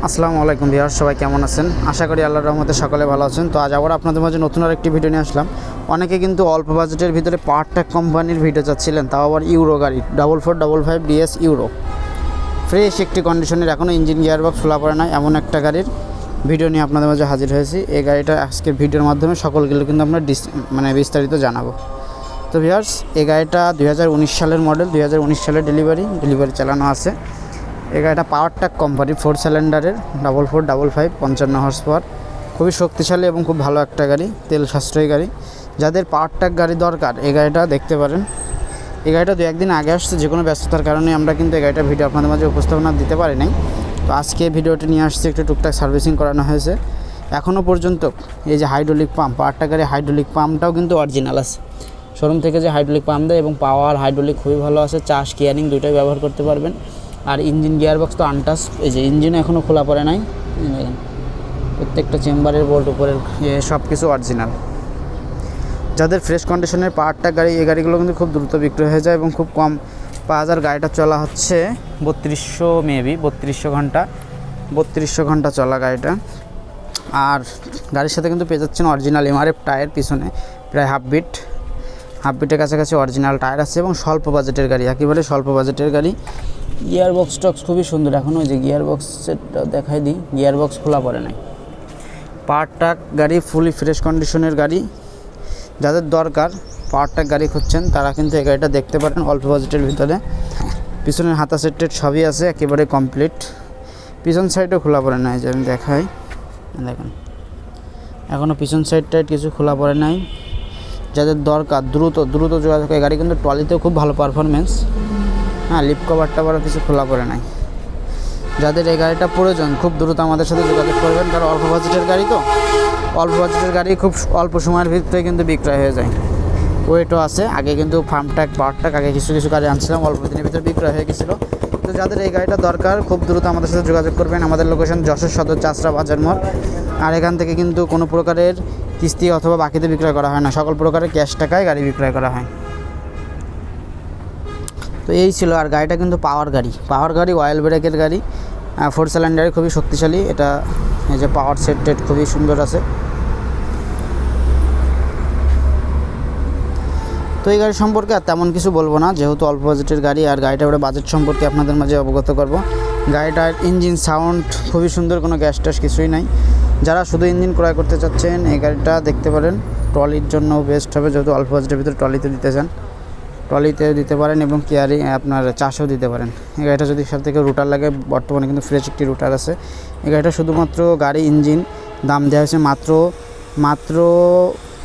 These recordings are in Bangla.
আসসালামু আলাইকুম ভিউয়ার্স, সবাই কেমন আছেন? আশা করি আল্লাহর রহমতে সকলে ভালো আছেন। তো আজ আবার আপনাদের মাঝে নতুন আরেকটি ভিডিও নিয়ে আসলাম। অনেকে কিন্তু অল্প বাজেটের ভিতরে পাওয়ারটেক কোম্পানির ভিডিও চাচ্ছিলেন, তাও আবার ইউরো গাড়ি 4455 ডিএস ইউরো ফ্রেশ একটি কন্ডিশনের, এখনও ইঞ্জিন গিয়ারবক্স খোলা পড়ে নাই এমন একটা গাড়ির ভিডিও নিয়ে আপনাদের মাঝে হাজির হয়েছি। এই গাড়িটা আজকের ভিডিওর মাধ্যমে সকলগুলো কিন্তু আমরা বিস্তারিত জানাবো। তো ভিউয়ার্স, এই গাড়িটা 2019 সালের মডেল, 2019 সালের ডেলিভারি চালানো আছে। এই গাড়িটা পাওয়ারটেক কোম্পানি 4 সিলিন্ডারের 4455 55 হর্স পাওয়ার, খুবই শক্তিশালী এবং খুব ভালো একটা গাড়ি, তেল সাশ্রয়ী গাড়ি। যাদের পাওয়ারটেক গাড়ি দরকার এই গাড়িটা দেখতে পারেন। এই গাড়িটা দু একদিন আগে আসছে, যে কোনো ব্যস্ততার কারণে আমরা কিন্তু এই গাড়িটার ভিডিও আপনাদের মাঝে উপস্থাপনা দিতে পারি নাই। তো আজকে ভিডিওটি নিয়ে আসছে, একটু টুকটাক সার্ভিসিং করানো হয়েছে। এখনও পর্যন্ত এই যে হাইড্রোলিক পাম্প, পাওয়ারটেক গাড়ির হাইড্রোলিক পাম্পটাও কিন্তু অরিজিনাল আছে। শোরুম থেকে যে হাইড্রোলিক পাম্প দেয় এবং পাওয়ার হাইড্রোলিক খুবই ভালো আছে, চাষ কেয়ারিং দুটোই ব্যবহার করতে পারবেন। আর ইঞ্জিন গিয়ারবক্স তো আনটাচ, এই যে ইঞ্জিন এখনও খোলা পড়ে নাই, প্রত্যেকটা চেম্বারের বোল্ট উপরের সব কিছু অরিজিনাল। যাদের ফ্রেশ কন্ডিশনের পাওয়ারটেক গাড়ি, এই গাড়িগুলো কিন্তু খুব দ্রুত বিক্রি হয়ে যায় এবং খুব কম পাওয়া যায়। গাড়িটা চলা হচ্ছে 3200 ঘন্টা চলা গাড়িটা। আর গাড়ির সাথে কিন্তু পেয়ে যাচ্ছেন অরিজিনাল এমআরএফ টায়ার, পিছনে প্রায় হাফ বিটের কাছাকাছি অরিজিনাল টায়ার আছে এবং স্বল্প বাজেটের গাড়ি, একেবারে স্বল্প বাজেটের গাড়ি। গিয়ারবক্স টক্স খুবই সুন্দর, এখন ওই যে গিয়ারবক্সটা দেখাই দিই, গিয়ারবক্স খোলা পড়ে নাই। পাওয়ারটেক গাড়ি ফুলি ফ্রেশ কন্ডিশনের গাড়ি, যাদের দরকার পাওয়ারটেক গাড়ি খুঁজছেন তারা কিন্তু এই গাড়িটা দেখতে পারেন অল্প বাজেটের ভিতরে। পিছনের হাতা সেটের সবই আছে, একেবারে কমপ্লিট। পিছন সাইডও খোলা পড়ে নাই, যে আমি দেখাই, দেখেন এখনও পিছন সাইডটা কিছু খোলা পড়ে নাই। যাদের দরকার দ্রুত যোগাযোগ, এই গাড়ি কিন্তু ট্রলিতেও খুব ভালো পারফরমেন্স। হ্যাঁ, লিপ কভারটা বড় কিছু খোলা পড়ে নাই। যাদের এই গাড়িটা প্রয়োজন খুব দ্রুত আমাদের সাথে যোগাযোগ করবেন, কারণ অল্প বাজেটের গাড়ি তো, অল্প বাজেটের গাড়ি খুব অল্প সময়ের ভিতরে কিন্তু বিক্রয় হয়ে যায়। ওয়েটও আছে। আগে কিন্তু ফার্মটেক পাওয়ারটেক আগে কিছু গাড়ি আনছিলাম, অল্প দিনের ভিতরে বিক্রয় হয়ে গেছিলো। তো যাদের এই গাড়িটা দরকার খুব দ্রুত আমাদের সাথে যোগাযোগ করবেন। আমাদের লোকেশন যশোর সদর চাষরা বাজার মোড়। আর এখান থেকে কিন্তু কোনো প্রকারের কিস্তি অথবা বাকিতে বিক্রয় করা হয় না, সকল প্রকারের ক্যাশ টাকায় গাড়ি বিক্রয় করা হয়। তো এই ছিল। আর গাড়িটা কিন্তু পাওয়ার গাড়ি, অয়েল ব্রেকের গাড়ি, 4 সিলিন্ডারে খুবই শক্তিশালী। এটা এই যে পাওয়ার সেট খুবই সুন্দর আছে। তো এই গাড়ি সম্পর্কে আর তেমন কিছু বলবো না, যেহেতু অল্প বাজেটের গাড়ি। আর গাড়িটার বাজেট সম্পর্কে আপনাদের মাঝে অবগত করব। গাড়িটার ইঞ্জিন সাউন্ড খুবই সুন্দর, কোনো গ্যাস ট্যাস কিছুই নাই। যারা শুধু ইঞ্জিন ক্রয় করতে চাচ্ছেন এই গাড়িটা দেখতে পারেন। ট্রলির জন্য বেস্ট হবে, যেহেতু অল্প বাজেটের ভিতরে ট্রলিতে দিতে চান, ট্রলিতেও দিতে পারেন এবং কেয়ারি আপনার চাষেও দিতে পারেন। এই গাড়িটা যদি সাথে থেকে রুটার লাগে, বর্তমানে কিন্তু ফ্রেশ একটি রুটার আছে। এই গাড়িটা শুধুমাত্র গাড়ি ইঞ্জিন দাম দেওয়া হয়েছে মাত্র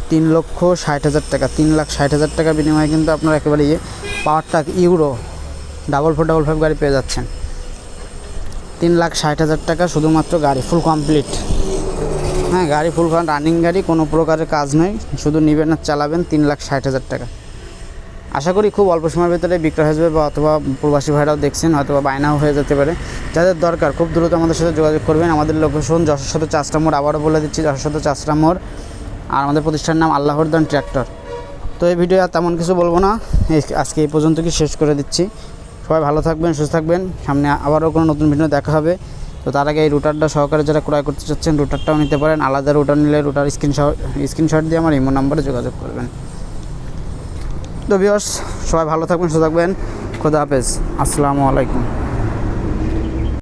3,60,000 টাকা। 3,60,000 টাকা বিনিময়ে কিন্তু আপনার একেবারে পাওয়ারটেক ইউরো 4455 গাড়ি পেয়ে যাচ্ছেন। 3,60,000 টাকা শুধুমাত্র গাড়ি ফুল কমপ্লিট। হ্যাঁ, গাড়ি ফুল রানিং গাড়ি, কোনো প্রকারের কাজ নয়, শুধু নেবেন আর চালাবেন। 3,60,000 টাকা। আশা করি খুব অল্প সময়ের ভিতরে বিক্রয় হয়ে যাবে, বা অথবা প্রবাসী ভাইরাও দেখছেন, হয়তো বা বায়নাও হয়ে যেতে পারে। যাদের দরকার খুব দ্রুত আমাদের সাথে যোগাযোগ করবেন। আমাদের লোকেশন যশোর সদর চাষরা মোড়, আবারও বলে দিচ্ছি যশোর সদর চাষরা মোড়। আর আমাদের প্রতিষ্ঠানের নাম আল্লাহর দান ট্র্যাক্টর। তো এই ভিডিও আর তেমন কিছু বলবো না, আজকে এই পর্যন্ত শেষ করে দিচ্ছি। সবাই ভালো থাকবেন, সুস্থ থাকবেন। সামনে আবারও কোনো নতুন ভিডিও দেখা হবে। তো তার আগে এই রুটারটা সহকারে যারা ক্রয় করতে চাচ্ছেন রুটারটাও নিতে পারেন। আলাদা রুটার নিলে রুটার স্ক্রিনশট দিয়ে আমার ইমো নাম্বারে যোগাযোগ করবেন। তো ভিউয়ার্স, সবাই ভালো থাকবেন, সুস্থ থাকবেন। খোদা হাফেজ, আসসালামু আলাইকুম।